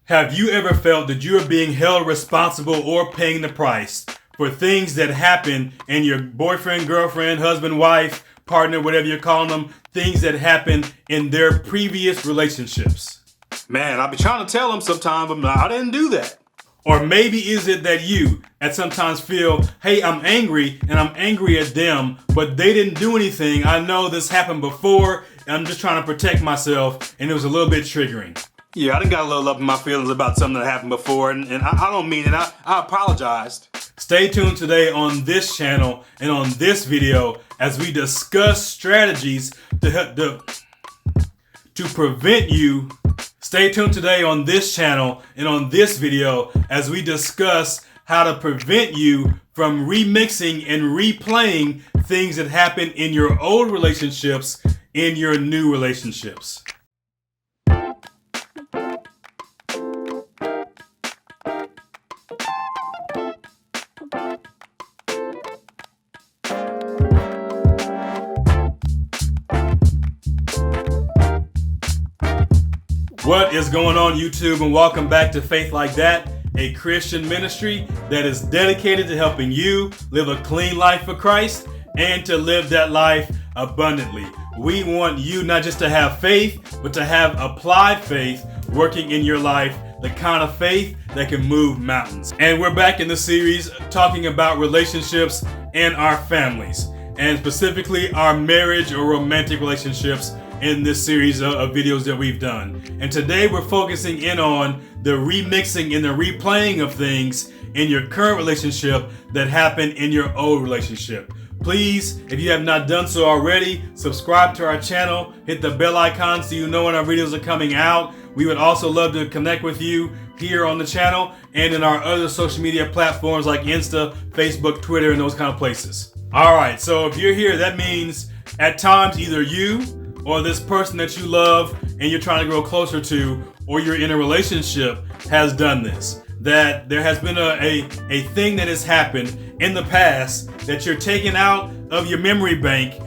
Have you ever felt that you are being held responsible or paying the price for things that happen in your boyfriend, girlfriend, husband, wife, partner, whatever you're calling them, things that happen in their previous relationships? Man, I be trying to tell them sometimes, but I didn't do that. Or maybe is it that you at sometimes feel, hey, I'm angry and I'm angry at them, but they didn't do anything. I know this happened before and I'm just trying to protect myself, and it was a little bit triggering. Yeah, I done got a little up in my feelings about something that happened before, and I don't mean it. I apologized. Stay tuned today on this channel and on this video as we discuss strategies to prevent you. Stay tuned today on this channel and on this video as we discuss how to prevent you from remixing and replaying things that happened in your old relationships in your new relationships. What is going on, YouTube, and welcome back to Faith Like That, a Christian ministry that is dedicated to helping you live a clean life for Christ and to live that life abundantly. We want you not just to have faith, but to have applied faith working in your life, the kind of faith that can move mountains. And we're back in the series talking about relationships and our families, and specifically our marriage or romantic relationships in this series of videos that we've done. And today we're focusing in on the remixing and the replaying of things in your current relationship that happened in your old relationship. Please, if you have not done so already, subscribe to our channel, hit the bell icon so you know when our videos are coming out. We would also love to connect with you here on the channel and in our other social media platforms like Insta, Facebook, Twitter, and those kind of places. All right, so if you're here, that means at times either you or this person that you love and you're trying to grow closer to, or you're in a relationship, has done this. That there has been a thing that has happened in the past that you're taking out of your memory bank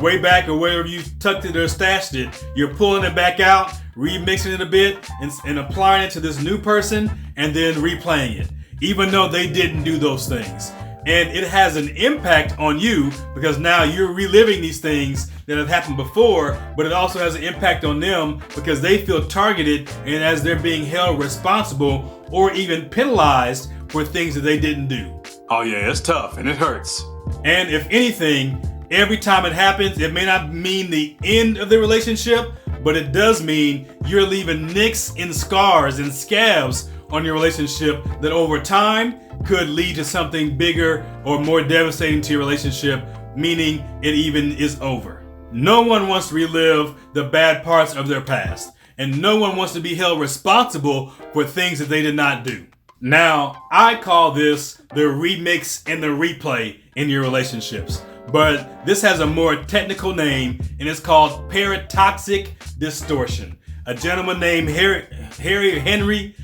way back, or wherever you tucked it or stashed it. You're pulling it back out, remixing it a bit, and applying it to this new person, and then replaying it, even though they didn't do those things. And it has an impact on you because now you're reliving these things that have happened before, but it also has an impact on them because they feel targeted, and as they're being held responsible or even penalized for things that they didn't do. Oh yeah, it's tough and it hurts. And if anything, every time it happens, it may not mean the end of the relationship, but it does mean you're leaving nicks and scars and scabs on your relationship that over time could lead to something bigger or more devastating to your relationship, meaning it even is over. No one wants to relive the bad parts of their past, and no one wants to be held responsible for things that they did not do. Now, I call this the remix and the replay in your relationships, but this has a more technical name, and it's called Parataxic distortion. A gentleman named Henry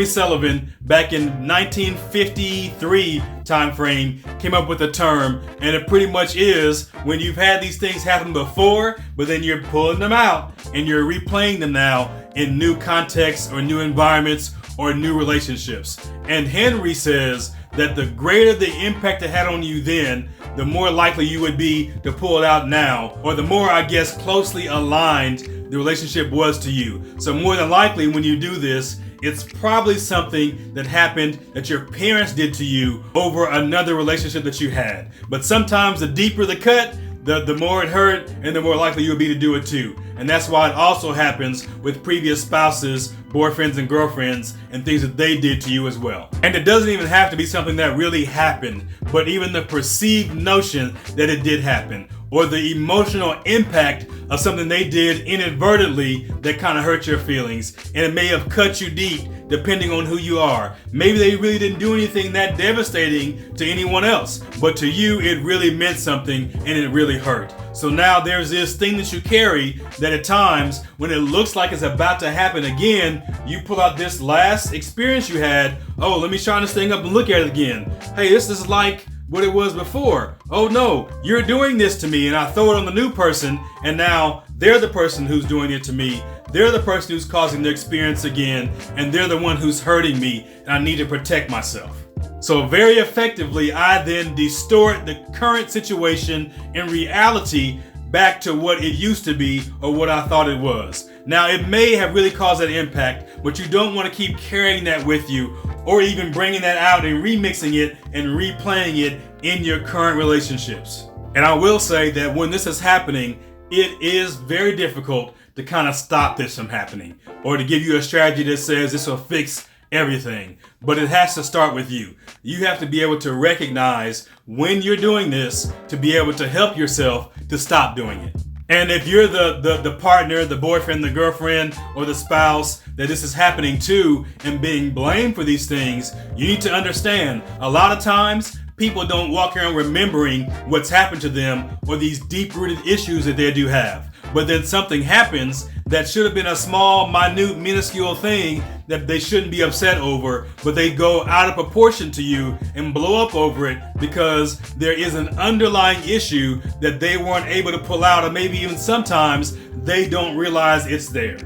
Sullivan, back in 1953 time frame, came up with a term, and it pretty much is when you've had these things happen before, but then you're pulling them out and you're replaying them now in new contexts or new environments or new relationships. And Henry says that the greater the impact it had on you then, the more likely you would be to pull it out now, or the more, I guess, closely aligned the relationship was to you. So more than likely when you do this, it's probably something that happened that your parents did to you over another relationship that you had. But sometimes the deeper the cut, the more it hurt, and the more likely you'll be to do it too. And that's why it also happens with previous spouses, boyfriends and girlfriends, and things that they did to you as well. And it doesn't even have to be something that really happened, but even the perceived notion that it did happen, or the emotional impact of something they did inadvertently that kind of hurt your feelings, and it may have cut you deep depending on who you are. Maybe they really didn't do anything that devastating to anyone else, but to you it really meant something and it really hurt. So now there's this thing that you carry that at times when it looks like it's about to happen again, you pull out this last experience you had. Oh, let me shine this thing up and look at it again. Hey, this is like what it was before. Oh no, you're doing this to me, and I throw it on the new person, and now they're the person who's doing it to me. they're the person who's causing the experience again, and they're the one who's hurting me, and I need to protect myself. So very effectively, I then distort the current situation in reality back to what it used to be or what I thought it was. Now, it may have really caused that impact, but you don't want to keep carrying that with you or even bringing that out and remixing it and replaying it in your current relationships. And I will say that when this is happening, it is very difficult to kind of stop this from happening or to give you a strategy that says this will fix everything. But it has to start with you. You have to be able to recognize when you're doing this to be able to help yourself to stop doing it. And if you're the partner, the boyfriend, the girlfriend, or the spouse that this is happening to and being blamed for these things, you need to understand a lot of times people don't walk around remembering what's happened to them or these deep-rooted issues that they do have. But then something happens that should have been a small, minute, minuscule thing that they shouldn't be upset over, but they go out of proportion to you and blow up over it because there is an underlying issue that they weren't able to pull out, or maybe even sometimes they don't realize it's there.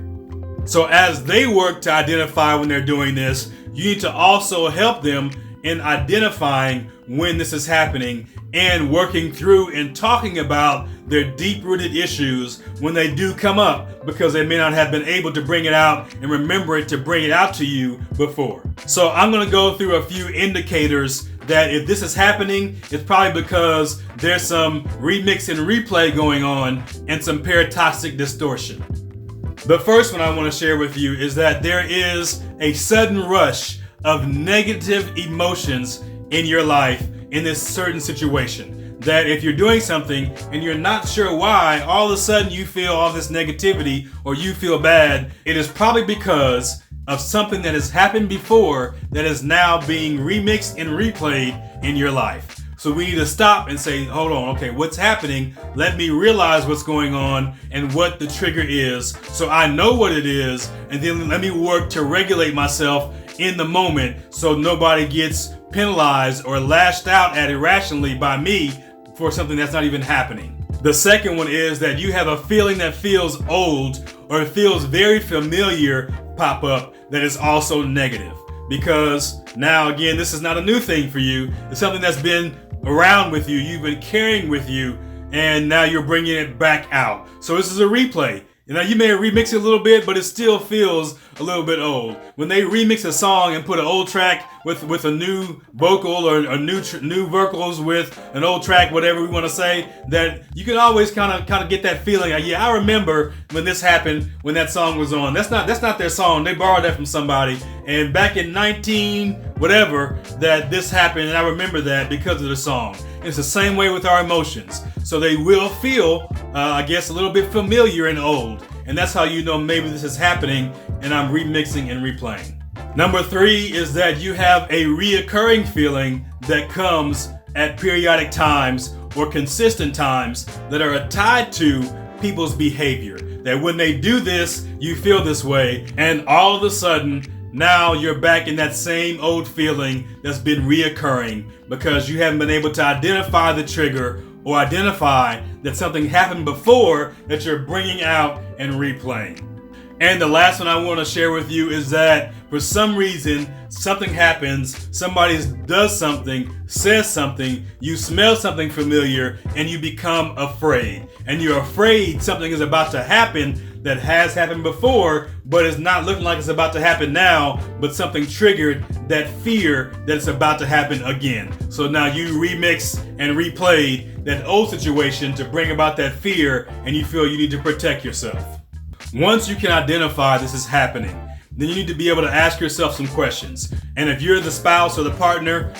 So as they work to identify when they're doing this, you need to also help them in identifying when this is happening and working through and talking about their deep-rooted issues when they do come up, because they may not have been able to bring it out and remember it to bring it out to you before. So I'm going to go through a few indicators that if this is happening, it's probably because there's some remix and replay going on and some parataxic distortion. The first one I want to share with you is that there is a sudden rush of negative emotions in your life in this certain situation. That if you're doing something and you're not sure why, all of a sudden you feel all this negativity or you feel bad, it is probably because of something that has happened before that is now being remixed and replayed in your life. So we need to stop and say, hold on, okay, what's happening? Let me realize what's going on and what the trigger is so I know what it is, and then let me work to regulate myself in the moment so nobody gets penalized or lashed out at irrationally by me for something that's not even happening. The second one is that you have a feeling that feels old or it feels very familiar pop up that is also negative. Because now again, this is not a new thing for you. It's something that's been around with you, you've been carrying with you, and now you're bringing it back out. So this is a replay. Now you may remix it a little bit, but it still feels a little bit old. When they remix a song and put an old track with a new vocal or a new vocals with an old track, whatever we want to say, that you can always kind of get that feeling. Like, yeah, I remember when this happened, when that song was on. That's not their song. They borrowed that from somebody. And back in 19 whatever, that this happened, and I remember that because of the song. It's the same way with our emotions. So they will feel, I guess, a little bit familiar and old. And that's how you know maybe this is happening and I'm remixing and replaying. Number 3 is that you have a reoccurring feeling that comes at periodic times or consistent times that are tied to people's behavior. That when they do this, you feel this way, and all of a sudden, now you're back in that same old feeling that's been reoccurring because you haven't been able to identify the trigger or identify that something happened before that you're bringing out and replaying. And the last one I want to share with you is that for some reason, something happens, somebody does something, says something, you smell something familiar, and you become afraid. And you're afraid something is about to happen that has happened before, but it's not looking like it's about to happen now, but something triggered that fear that it's about to happen again. So now you remix and replay that old situation to bring about that fear, and you feel you need to protect yourself. Once you can identify this is happening, then you need to be able to ask yourself some questions. And if you're the spouse or the partner,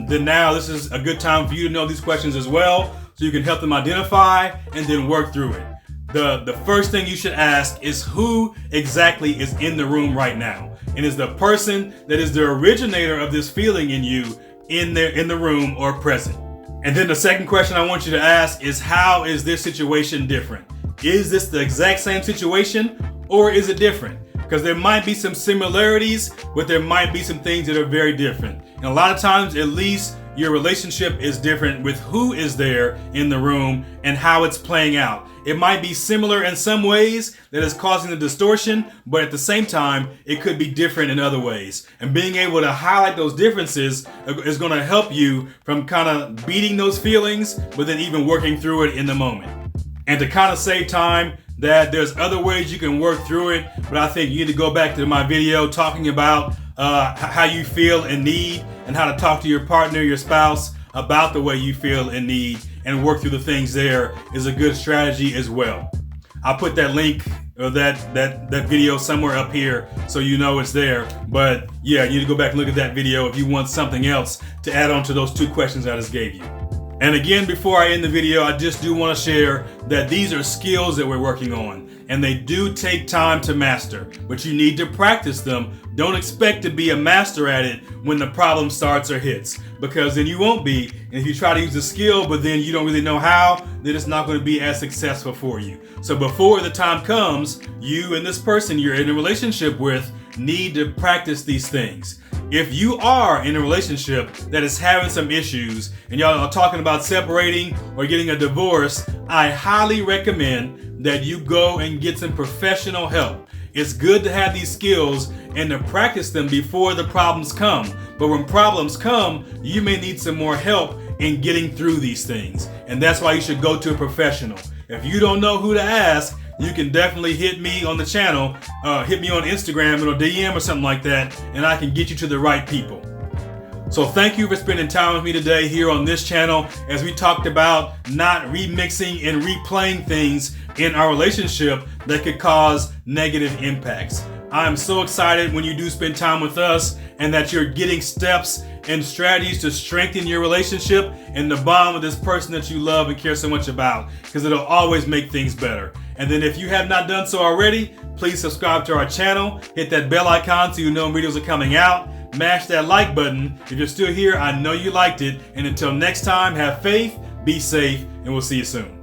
then now this is a good time for you to know these questions as well, so you can help them identify and then work through it. The first thing you should ask is who exactly is in the room right now, and is the person that is the originator of this feeling in you in the room or present. And then the second question I want you to ask is, how is this situation different? Is this the exact same situation, or is it different? Because there might be some similarities, but there might be some things that are very different. And a lot of times, at least, your relationship is different with who is there in the room and how it's playing out. It might be similar in some ways that is causing the distortion, but at the same time, it could be different in other ways. And being able to highlight those differences is going to help you from kind of beating those feelings, but then even working through it in the moment. And to kind of save time, that there's other ways you can work through it, but I think you need to go back to my video talking about how you feel in need and how to talk to your partner, your spouse, about the way you feel in need and work through the things there is a good strategy as well. I'll put that link or that video somewhere up here so you know it's there. But yeah, you need to go back and look at that video if you want something else to add on to those 2 questions I just gave you. And again, before I end the video, I just do want to share that these are skills that we're working on, and they do take time to master, but you need to practice them. Don't expect to be a master at it when the problem starts or hits, because then you won't be. And if you try to use a skill, but then you don't really know how, then it's not going to be as successful for you. So before the time comes, you and this person you're in a relationship with need to practice these things. If you are in a relationship that is having some issues and y'all are talking about separating or getting a divorce, I highly recommend that you go and get some professional help. It's good to have these skills and to practice them before the problems come. But when problems come, you may need some more help in getting through these things. And that's why you should go to a professional. If you don't know who to ask, you can definitely hit me on the channel, hit me on Instagram or DM or something like that, and I can get you to the right people. So thank you for spending time with me today here on this channel as we talked about not remixing and replaying things in our relationship that could cause negative impacts. I'm so excited when you do spend time with us and that you're getting steps and strategies to strengthen your relationship and the bond with this person that you love and care so much about, because it'll always make things better. And then if you have not done so already, please subscribe to our channel, hit that bell icon so you know when videos are coming out, mash that like button. If you're still here, I know you liked it. And until next time, have faith, be safe, and we'll see you soon.